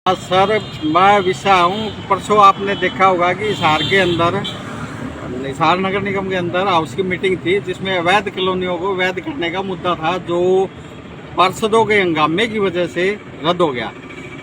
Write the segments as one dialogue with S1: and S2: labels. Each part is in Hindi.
S1: सर, मैं विशा हूँ। परसों आपने देखा होगा कि हिसार के अंदर, हिसार नगर निगम के अंदर हाउस की मीटिंग थी जिसमें अवैध कॉलोनियों को वैध करने का मुद्दा था, जो पार्षदों के हंगामे की वजह से रद्द हो गया।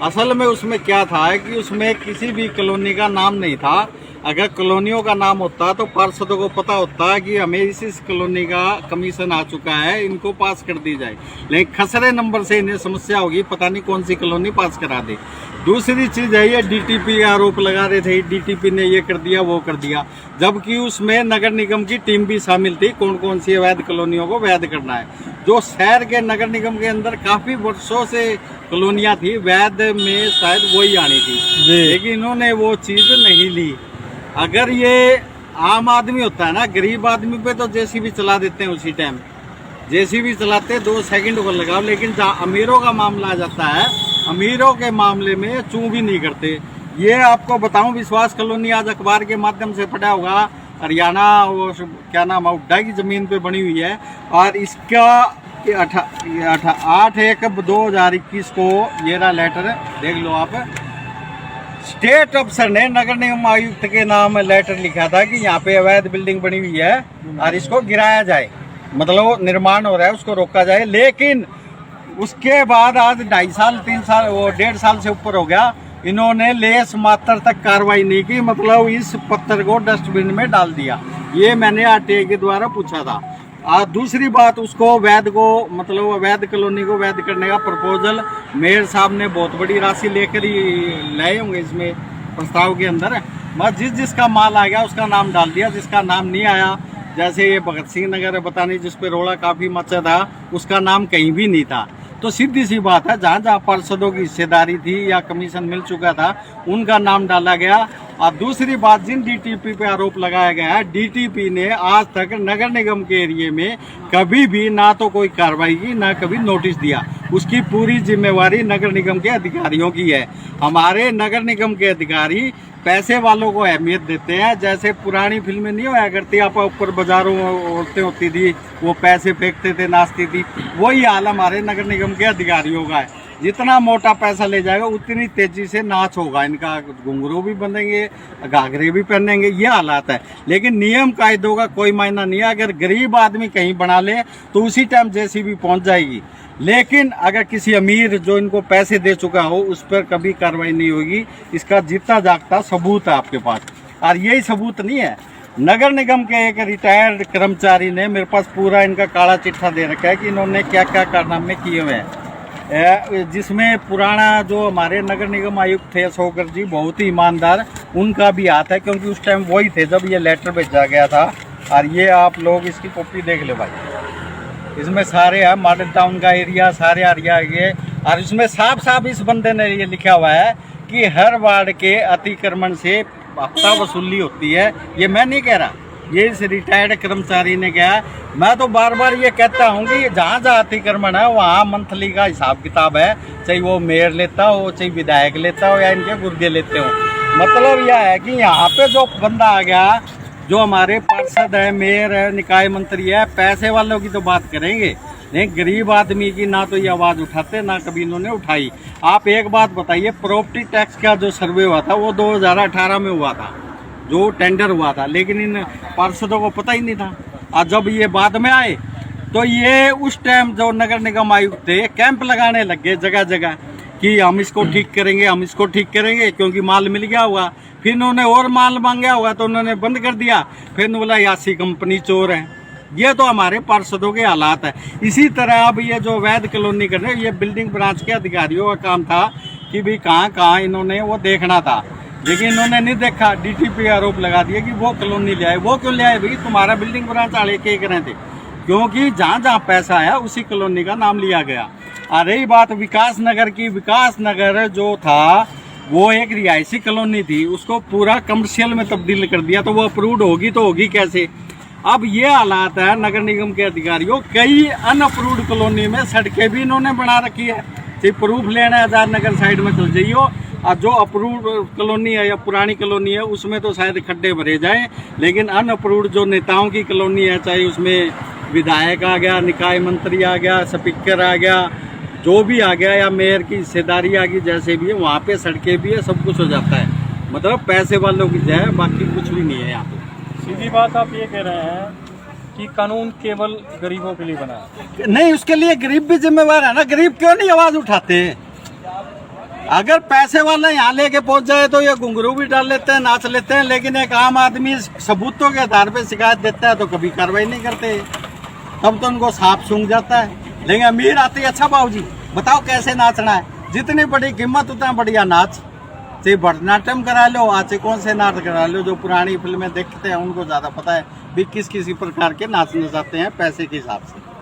S1: असल में उसमें क्या था कि उसमें किसी भी कॉलोनी का नाम नहीं था। अगर कॉलोनियों का नाम होता तो पार्षदों को पता होता कि हमें इस कॉलोनी का कमीशन आ चुका है, इनको पास कर दी जाए। लेकिन खसरे नंबर से इन्हें समस्या होगी, पता नहीं कौन सी कॉलोनी पास करा दे। दूसरी चीज है, ये डीटीपी का आरोप लगा रहे थे, डीटीपी ने ये कर दिया वो कर दिया, जबकि उसमें नगर निगम की टीम भी शामिल थी। कौन कौन सी अवैध कॉलोनियों को वैध करना है, जो शहर के नगर निगम के अंदर काफी वर्षों से कॉलोनियां थी, वैध में शायद वही आनी थी, लेकिन इन्होंने वो चीज नहीं ली। अगर ये आम आदमी होता है ना, गरीब आदमी पे तो जेसीबी चला देते हैं, उसी टाइम जेसीबी चलाते 2 सेकंड को लगाओ। लेकिन जहाँ अमीरों का मामला आ जाता है, अमीरों के मामले में चूं भी नहीं करते। ये आपको बताऊं, विश्वास कॉलोनी आज अखबार के माध्यम से पढ़ा होगा, हरियाणा वो क्या नाम है, हुड्डा की जमीन पे बनी हुई है। और इसका 8/1/2021 को ये रहा लेटर, देख लो आप। स्टेट अफसर ने नगर निगम आयुक्त के नाम लेटर लिखा था कि यहाँ पे अवैध बिल्डिंग बनी हुई है और इसको गिराया जाए, मतलब निर्माण हो रहा है उसको रोका जाए। लेकिन उसके बाद आज 2.5 साल 3 साल वो 1.5 साल से ऊपर हो गया, इन्होंने लेस मात्र तक कार्रवाई नहीं की, मतलब इस पत्थर को डस्टबिन में डाल दिया। ये मैंने आरटीआई के द्वारा पूछा था। और दूसरी बात, उसको वैध को, मतलब अवैध कॉलोनी को वैध करने का प्रपोजल मेयर साहब ने बहुत बड़ी राशि लेकर ही लाए होंगे इसमें प्रस्ताव के अंदर। बस जिसका माल आ गया उसका नाम डाल दिया, जिसका नाम नहीं आया, जैसे ये भगत सिंह नगर है, पता नहीं जिस पे रोड़ा काफी मचा था, उसका नाम कहीं भी नहीं था। तो सीधी सी बात है, जहाँ जहाँ पार्षदों की हिस्सेदारी थी या कमीशन मिल चुका था, उनका नाम डाला गया। और दूसरी बात, जिन डीटीपी पे आरोप लगाया गया है, डीटीपी ने आज तक नगर निगम के एरिए में कभी भी ना तो कोई कार्रवाई की, ना कभी नोटिस दिया। उसकी पूरी जिम्मेवारी नगर निगम के अधिकारियों की है। हमारे नगर निगम के अधिकारी पैसे वालों को अहमियत देते हैं। जैसे पुरानी फिल्में नहीं होया करती, आप ऊपर बाजारों औरतें होती थी, वो पैसे फेंकते थे, नाचती थी, वही हाल हमारे नगर निगम के अधिकारियों का है। जितना मोटा पैसा ले जाएगा उतनी तेजी से नाच होगा इनका, घुंघरू भी बंधेंगे, घाघरे भी पहनेंगे, ये हालात है। लेकिन नियम कायदों का कोई मायना नहीं है। अगर गरीब आदमी कहीं बना ले तो उसी टाइम जेसीबी पहुंच जाएगी, लेकिन अगर किसी अमीर जो इनको पैसे दे चुका हो उस पर कभी कार्रवाई नहीं होगी। इसका जीता जागता सबूत है आपके पास। और यही सबूत नहीं है, नगर निगम के एक रिटायर्ड कर्मचारी ने मेरे पास पूरा इनका काला चिट्ठा दे रखा है कि इन्होंने क्या क्या कारनामे किए हुए हैं, जिसमें पुराना जो हमारे नगर निगम आयुक्त थे अशोकर जी, बहुत ही ईमानदार, उनका भी हाथ है, क्योंकि उस टाइम वही थे जब ये लेटर भेजा गया था। और ये आप लोग इसकी कॉपी देख ले भाई, इसमें सारे है मॉडल टाउन का एरिया, सारे एरिया ये। और इसमें साफ साफ इस बंदे ने ये लिखा हुआ है कि हर वार्ड के अतिक्रमण से हफ्ता वसूली होती है। ये मैं नहीं कह रहा, ये इस रिटायर्ड कर्मचारी ने कहा। मैं तो बार बार ये कहता हूँ कि जहाँ जहाँ अतिक्रमण है वहाँ मंथली का हिसाब किताब है, चाहे वो मेयर लेता हो, चाहे विधायक लेता हो, या इनके गुर्गे लेते हो। मतलब यह है कि यहाँ पे जो बंदा आ गया, जो हमारे पार्षद है, मेयर है, निकाय मंत्री है, पैसे वालों की तो बात करेंगे, लेकिन गरीब आदमी की ना तो ये आवाज़ उठाते, ना कभी इन्होंने उठाई। आप एक बात बताइए, प्रॉपर्टी टैक्स का जो सर्वे हुआ था वो 2018 में हुआ था, जो टेंडर हुआ था, लेकिन इन पार्षदों को पता ही नहीं था। और जब ये बाद में आए तो ये उस टाइम जो नगर निगम आयुक्त थे, कैंप लगाने लग गए जगह जगह कि हम इसको ठीक करेंगे, हम इसको ठीक करेंगे, क्योंकि माल मिल गया हुआ। फिर उन्होंने और माल मांगा हुआ तो उन्होंने बंद कर दिया। फिर बोला यासी कंपनी चोर है। ये तो हमारे पार्षदों के हालात है। इसी तरह अब ये जो वैध कॉलोनी कर रहे हैं, ये बिल्डिंग ब्रांच के अधिकारियों का काम था कि भाई कहाँ कहाँ इन्होंने वो देखना था, लेकिन इन्होंने नहीं देखा। डीटीपी आरोप लगा दिया कि वो कॉलोनी ले आए। वो क्यों ले आए भाई? तुम्हारा बिल्डिंग ब्रांच आड़े के रहे थे, क्योंकि जहाँ जहाँ पैसा आया उसी कॉलोनी का नाम लिया गया। और रही बात विकास नगर की, विकास नगर जो था वो एक रिहायशी कॉलोनी थी, उसको पूरा कमर्शियल में तब्दील कर दिया, तो वो अप्रूव्ड होगी तो होगी कैसे? अब ये हालात है नगर निगम के अधिकारियों। कई अनअप्रूव्ड कॉलोनी में सड़कें भी इन्होंने बना रखी है। सिर्फ प्रूफ लेना है, आजाद नगर साइड में चल जाइए, और जो अप्रूव्ड कॉलोनी है या पुरानी कॉलोनी है उसमें तो शायद खड्डे भरे जाएं, लेकिन अनअप्रूव्ड जो नेताओं की कॉलोनी है, चाहे उसमें विधायक आ गया, निकाय मंत्री आ गया, स्पीकर आ गया, जो भी आ गया या मेयर की हिस्सेदारी आ गई, जैसे भी है वहाँ पे सड़कें भी है, सब कुछ हो जाता है। मतलब पैसे वालों की जय, बाकी कुछ भी नहीं है यहाँ पे।
S2: सीधी बात आप ये कह रहे हैं कि कानून केवल गरीबों के लिए बना है?
S1: नहीं, उसके लिए गरीब भी जिम्मेवार है ना। गरीब क्यों नहीं आवाज उठाते? अगर पैसे वाला यहाँ लेके पहुंच जाए तो ये घुंघरू भी डाल लेते हैं, नाच लेते हैं, लेकिन एक आम आदमी सबूतों के आधार पे शिकायत देता है तो कभी कार्रवाई नहीं करते, तब तो उनको सांप सूंघ जाता है। लेकिन अमीर आते ही, अच्छा बाबूजी बताओ कैसे नाचना है, जितनी बड़ी कीमत उतना बढ़िया नाच, चाहे भरतनाट्यम करा लो, आज कौन से नाच करा लो। जो पुरानी फिल्में देखते हैं उनको ज्यादा पता है भी किस किसी प्रकार के नाच नचाते हैं पैसे के हिसाब से।